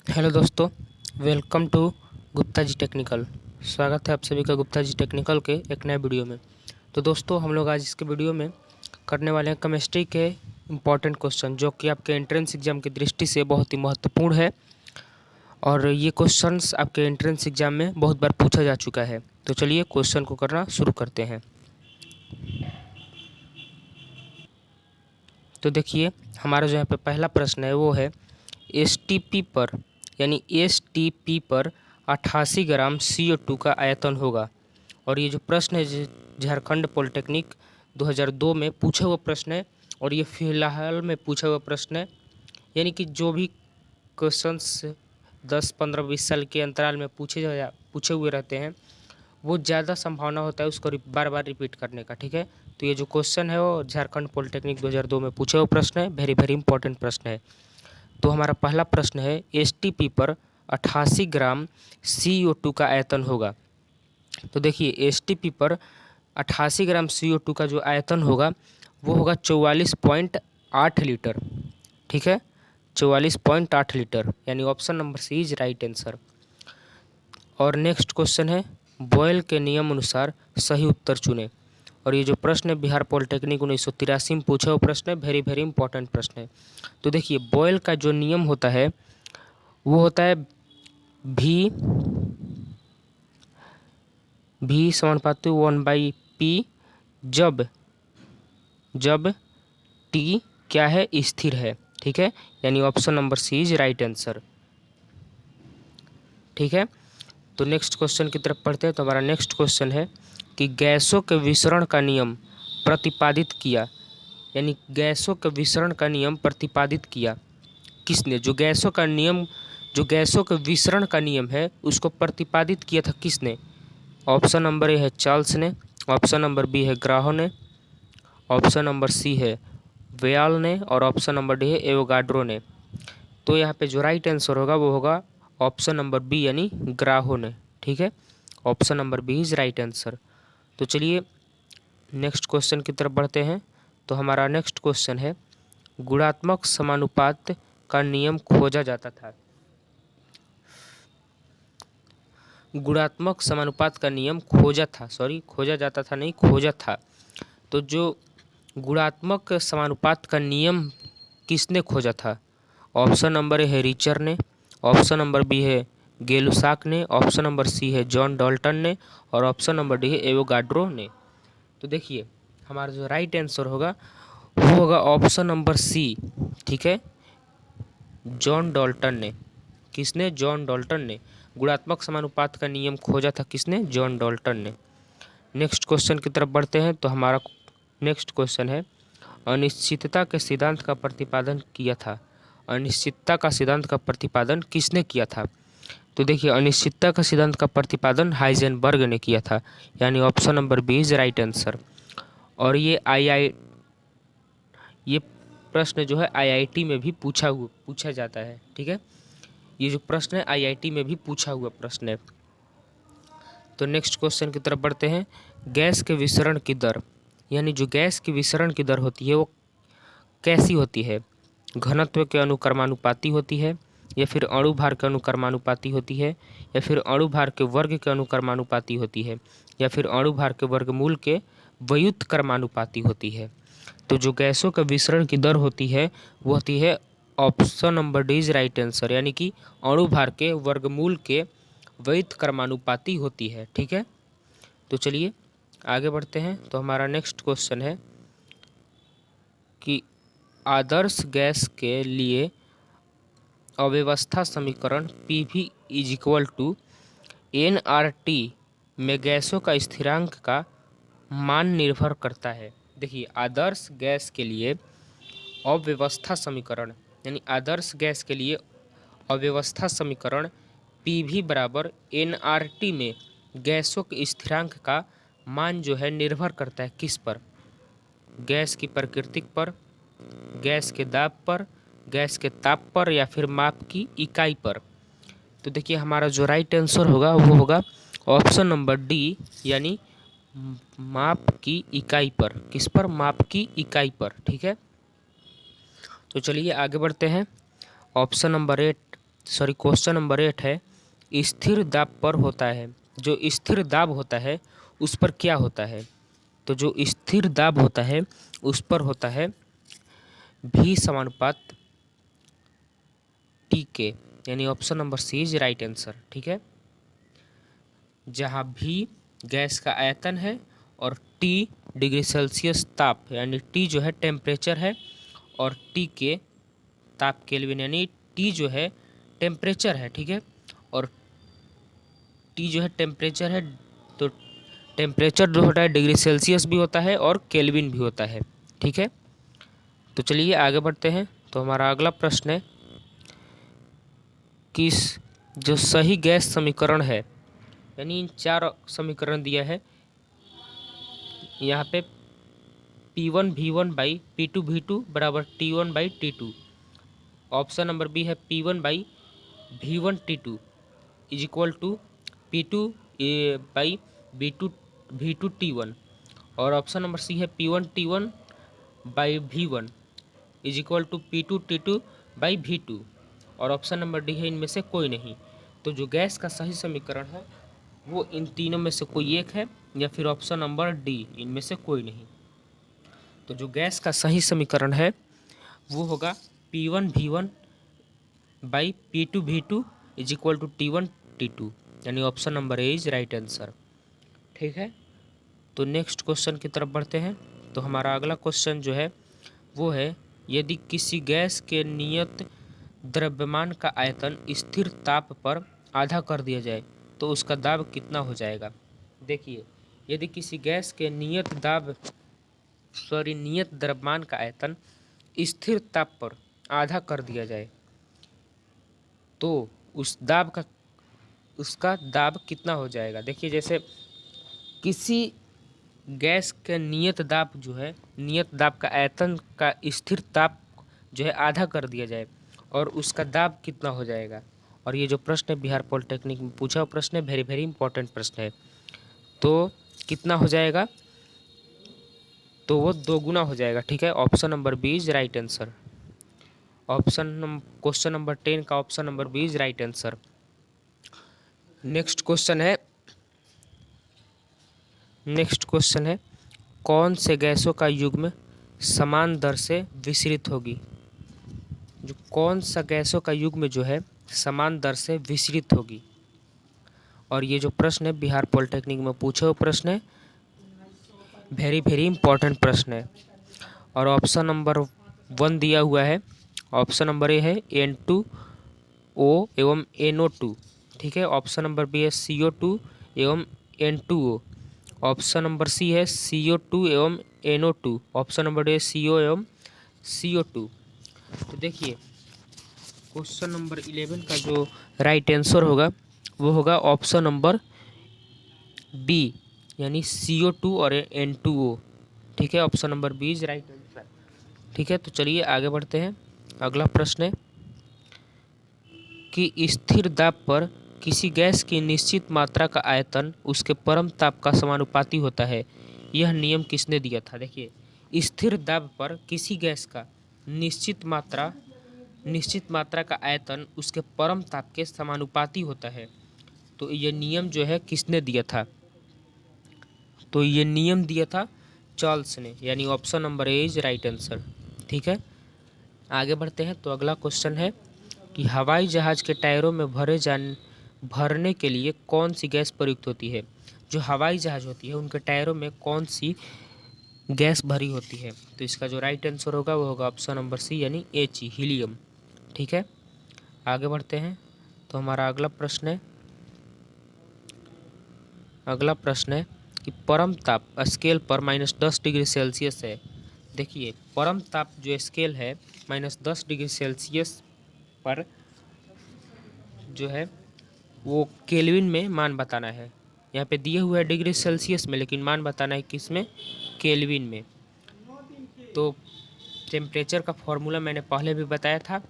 Hello दोस्तों, welcome to Gupta ji technical. स्वागत है आप सभी का गुप्ता जी टेक्निकल के एक नए वीडियो में। तो दोस्तों, हम लोग आज इसके वीडियो में करने वाले हैं केमिस्ट्री के इम्पॉर्टेंट क्वेश्चन, जो कि आपके एंट्रेंस एग्जाम की दृष्टि से बहुत ही महत्वपूर्ण है। और ये क्वेश्चंस आपके एंट्रेंस एग्जाम में बहुत बार पूछा जा चुका है। तो चलिए क्वेश्चन को करना शुरू करते हैं। तो देखिए, हमारा जो यहाँ पे पहला प्रश्न है वो है एसटीपी पर एसटीपी पर 88 ग्राम CO2 का आयतन होगा। और ये जो प्रश्न है झारखंड पॉलिटेक्निक 2002 में पूछा हुआ प्रश्न है, और ये फिलहाल में पूछा हुआ प्रश्न है। यानी कि जो भी क्वेश्चंस 10, 15, 20 साल के अंतराल में पूछे हुए रहते हैं, वो ज़्यादा संभावना होता है उसको बार बार रिपीट करने का। ठीक है, तो ये जो क्वेश्चन है वो झारखंड पॉलिटेक्निक 2002 में पूछा हुआ प्रश्न है, वेरी वेरी इंपॉर्टेंट प्रश्न है। तो हमारा पहला प्रश्न है एसटीपी पर 88 ग्राम CO2 का आयतन होगा। तो देखिए, एसटीपी पर 88 ग्राम CO2 का जो आयतन होगा वो होगा 44.8 लीटर। ठीक है, 44.8 लीटर, यानी option number C is right answer. और नेक्स्ट क्वेश्चन है बॉयल के नियम अनुसार सही उत्तर चुनें। और ये जो प्रश्न है बिहार पॉलिटेक्निक 1983 में पूछा हुआ प्रश्न है, वेरी वेरी इंपॉर्टेंट प्रश्न है। तो देखिए, बॉयल का जो नियम होता है वो होता है भी समानुपाती 1/P जब जब टी क्या है, स्थिर है। ठीक है, यानी option number C is right answer. ठीक है, तो नेक्स्ट क्वेश्चन की तरफ पढ़ते हैं। तो हमारा नेक्स्ट क्वेश्चन है कि गैसों के विसरण का नियम प्रतिपादित किया, यानी गैसों के विसरण का नियम प्रतिपादित किया किसने? जो गैसों के विसरण का नियम है उसको प्रतिपादित किया था किसने? ऑप्शन नंबर ए है चार्ल्स ने, ऑप्शन नंबर बी है ग्राहो ने, ऑप्शन नंबर सी है वेयाल ने, और ऑप्शन नंबर डी है एवोगाड्रो ने। तो यहाँ पे जो राइट आंसर होगा वो होगा ऑप्शन नंबर बी, यानी ग्राहो ने। ठीक है, option number B is right answer. तो चलिए नेक्स्ट क्वेश्चन की तरफ बढ़ते हैं। तो हमारा नेक्स्ट क्वेश्चन है गुणात्मक समानुपात का नियम खोजा जाता था। गुणात्मक समानुपात का नियम खोजा जाता था नहीं, खोजा था। तो जो गुणात्मक समानुपात का नियम किसने खोजा था? ऑप्शन नंबर ए है रिचर ने, ऑप्शन नंबर बी है गेलुसाक ने, ऑप्शन नंबर सी है जॉन डॉल्टन ने, और ऑप्शन नंबर डी है एवोगाड्रो ने। तो देखिए, हमारा जो राइट आंसर होगा वो होगा ऑप्शन नंबर सी। ठीक है, जॉन डॉल्टन ने। किसने? जॉन डॉल्टन ने। गुणात्मक समानुपात का नियम खोजा था किसने? जॉन डॉल्टन ने। नेक्स्ट क्वेश्चन की तरफ बढ़ते हैं। तो हमारा नेक्स्ट क्वेश्चन है अनिश्चितता के सिद्धांत का प्रतिपादन किया था। अनिश्चितता का सिद्धांत का प्रतिपादन किसने किया था? तो देखिए, अनिश्चितता का सिद्धांत का प्रतिपादन हाइजेनबर्ग ने किया था, यानी option number B is right answer. और ये प्रश्न जो है आईआईटी में भी पूछा जाता है। ठीक है, ये जो प्रश्न है आईआईटी में भी पूछा हुआ प्रश्न है। तो नेक्स्ट क्वेश्चन की तरफ बढ़ते हैं। गैस के विसरण की दर, यानी जो गैस की विसरण की दर होती है वो कैसी होती है? घनत्व के अनुक्रमानुपाती होती है, या फिर अणु भार के अनुक्रमानुपाती होती है, या फिर अणु भार के वर्ग के अनुक्रमानुपाती होती है, या फिर अणु भार के वर्गमूल के व्युत्क्रमानुपाती होती है? तो जो गैसों का विसरण की दर होती है वो होती है option number D is right answer, यानी कि अणु भार के वर्गमूल के व्युत्क्रमानुपाती होती है। ठीक है, तो चलिए आगे बढ़ते हैं। तो हमारा नेक्स्ट क्वेश्चन है कि आदर्श गैस के लिए अव्यवस्था समीकरण P is equal to NRT में गैसों का स्थिरांक का मान निर्भर करता है। देखिए, आदर्श गैस के लिए अव्यवस्था समीकरण, यानी आदर्श गैस के लिए अव्यवस्था समीकरण PV बराबर NRT में गैसों के स्थिरांक का मान जो है निर्भर करता है किस पर? गैस की प्रकृति पर, गैस के दाब पर, गैस के ताप पर, या फिर माप की इकाई पर? तो देखिए, हमारा जो राइट आंसर होगा वो होगा ऑप्शन नंबर डी, यानी माप की इकाई पर। किस पर? माप की इकाई पर। ठीक है, तो चलिए आगे बढ़ते हैं। Option number 8 sorry question number 8 है, स्थिर दाब पर होता है, जो स्थिर दाब होता है उस पर क्या होता है? तो जो स्थिर दाब होता है उस पर होता है भी समानुपात टी के, यानी option number C is right answer. ठीक है, जहाँ भी गैस का आयतन है और टी डिग्री सेल्सियस ताप, यानी टी जो है टेम्परेचर है और टी के ताप केल्विन, यानी टी जो है टेम्परेचर है। ठीक है, और टी जो है टेम्परेचर है, तो टेम्परेचर जो होता है डिग्री सेल्सियस भी होता है और केल्विन भी होता है। ठीक है, तो चलिए आगे बढ़ते हैं। तो हमारा अगला प्रश्न है, किस जो सही गैस समीकरण है, यानी इन 4 समीकरण दिया है यहाँ पे, P1 V1 by P2 V2 बराबर T1 by T2। Option number B है P1 by V1 T2 is equal to P2 by V2 T1, और ऑप्शन नंबर सी है P1 T1 by V1 is equal to P2 T2 by V2, और option number D है इनमें से कोई नहीं। तो जो गैस का सही समीकरण है वो इन तीनों में से कोई एक है, या फिर ऑप्शन नंबर डी इनमें से कोई नहीं। तो जो गैस का सही समीकरण है वो होगा P1 V1 by P2 V2 is equal to T1 T2, यानी option number A is right answer. ठीक है, तो नेक्स्ट क्वेश्चन की तरफ बढ़ते हैं। तो हमारा अगला क्वेश्चन जो है वो है, यदि किसी गैस के नियत द्रव्यमान का आयतन स्थिर ताप पर आधा कर दिया जाए तो उसका दाब कितना हो जाएगा? देखिए, यदि किसी गैस के नियत द्रव्यमान का आयतन स्थिर ताप पर आधा कर दिया जाए तो उसका दाब कितना हो जाएगा? देखिए, जैसे किसी गैस के नियत दाब का आयतन का स्थिर ताप जो है आधा कर दिया जाए और उसका दाब कितना हो जाएगा। और ये जो प्रश्न है बिहार पॉलिटेक्निक में पूछा हुआ प्रश्न है, वेरी वेरी इंपॉर्टेंट प्रश्न है। तो कितना हो जाएगा? तो वो 2 गुना हो जाएगा। ठीक है, option number B is right answer. Question number 10 का option number B is right answer. Next question है, कौन से गैसों का युग्म समान दर से विसरित होगी? जो कौन सा गैसों का युग्म जो है समान दर से विसरित होगी? और ये जो प्रश्न है बिहार पॉलिटेक्निक में पूछा हुआ प्रश्न है, वेरी वेरी इंपॉर्टेंट प्रश्न है। और ऑप्शन नंबर 1 दिया हुआ है, ऑप्शन नंबर ए है N2O एवं NO2। ठीक है, ऑप्शन नंबर बी है CO2 एवं N2O, ऑप्शन नंबर सी है CO2 एवं NO2, option number D CO एवं CO2। तो देखिए, क्वेश्चन नंबर 11 का जो राइट आंसर होगा वो होगा ऑप्शन नंबर बी, यानी CO2 और N2O। ठीक है, option number B is right answer. ठीक है, तो चलिए आगे बढ़ते हैं। अगला प्रश्न है कि स्थिर दाब पर किसी गैस की निश्चित मात्रा का आयतन उसके परम ताप का समानुपाती होता है, यह नियम किसने दिया था? देखिए, स्थिर दाब पर किसी गैस का निश्चित मात्रा का आयतन उसके परम ताप के समानुपाती होता है। तो ये नियम जो है किसने दिया था? तो ये नियम दिया था चार्ल्स ने, यानी option number A is right answer. ठीक है, आगे बढ़ते हैं। तो अगला क्वेश्चन है कि हवाई जहाज के टायरों में भरने के लिए कौन सी गैस प्रयुक्त होती है? जो हवाई जहाज होती है उनके टायरों में कौन सी गैस भरी होती है? तो इसका जो राइट आंसर होगा वो होगा ऑप्शन नंबर सी, यानी He, हीलियम। ठीक है, आगे बढ़ते हैं। तो हमारा अगला प्रश्न है कि परम ताप स्केल पर -10 डिग्री सेल्सियस है। देखिए, परम ताप जो स्केल है -10 डिग्री सेल्सियस पर जो है वो केल्विन में मान बताना है। यहाँ पे दिए हुए है डिग्री सेल्सियस में, लेकिन मान बताना है किस में? केल्विन में। तो टेम्परेचर का फॉर्मूला मैंने पहले भी बताया था,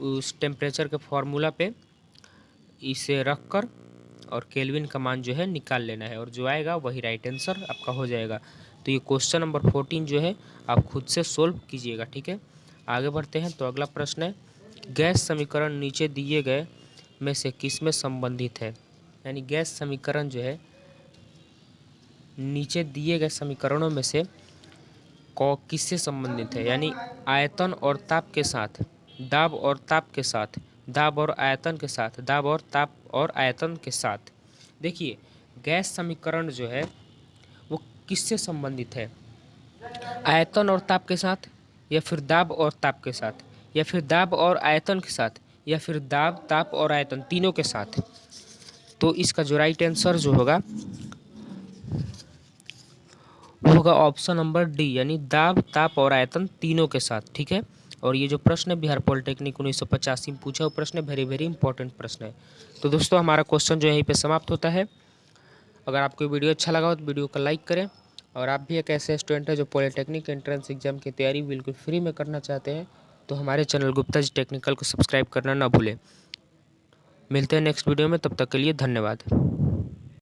उस टेम्परेचर के फॉर्मूला पे इसे रख कर और केल्विन का मान जो है निकाल लेना है, और जो आएगा वही राइट आंसर आपका हो जाएगा। तो ये क्वेश्चन नंबर 14 जो है आप खुद से सोल्व कीजिएगा। ठीक है, आगे बढ़ते हैं। तो अगला प्रश्न है गैस समीकरण नीचे दिए गए में से किस में संबंधित है। यानी गैस समीकरण जो है नीचे दिए गए समीकरणों में से किससे संबंधित है। यानी आयतन और ताप के साथ, दाब और ताप के साथ, दाब और आयतन के साथ, दाब और ताप और आयतन के साथ। देखिए गैस समीकरण जो है वो किससे संबंधित है, आयतन और ताप के साथ, या फिर दाब और ताप के साथ, या फिर दाब और आयतन के साथ, या फिर दाब ताप और आयतन तीनों के साथ। तो इसका जो राइट आंसर जो होगा वो होगा ऑप्शन नंबर डी, यानी दाब ताप और आयतन तीनों के साथ। ठीक है। और ये जो प्रश्न है बिहार पॉलिटेक्निक 1985 में पूछा वो प्रश्न है, वेरी वेरी इंपॉर्टेंट प्रश्न है। तो दोस्तों हमारा क्वेश्चन जो है यहीं पे समाप्त होता है। अगर आपको वीडियो अच्छा लगा हो तो वीडियो को लाइक करें। और आप भी एक ऐसे स्टूडेंट है जो पॉलिटेक्निक एंट्रेंस एग्जाम की तैयारी बिल्कुल फ्री में करना चाहते हैं तो हमारे चैनल गुप्ता जी टेक्निकल को सब्सक्राइब करना ना भूलें। मिलते हैं नेक्स्ट वीडियो में, तब तक के लिए धन्यवाद।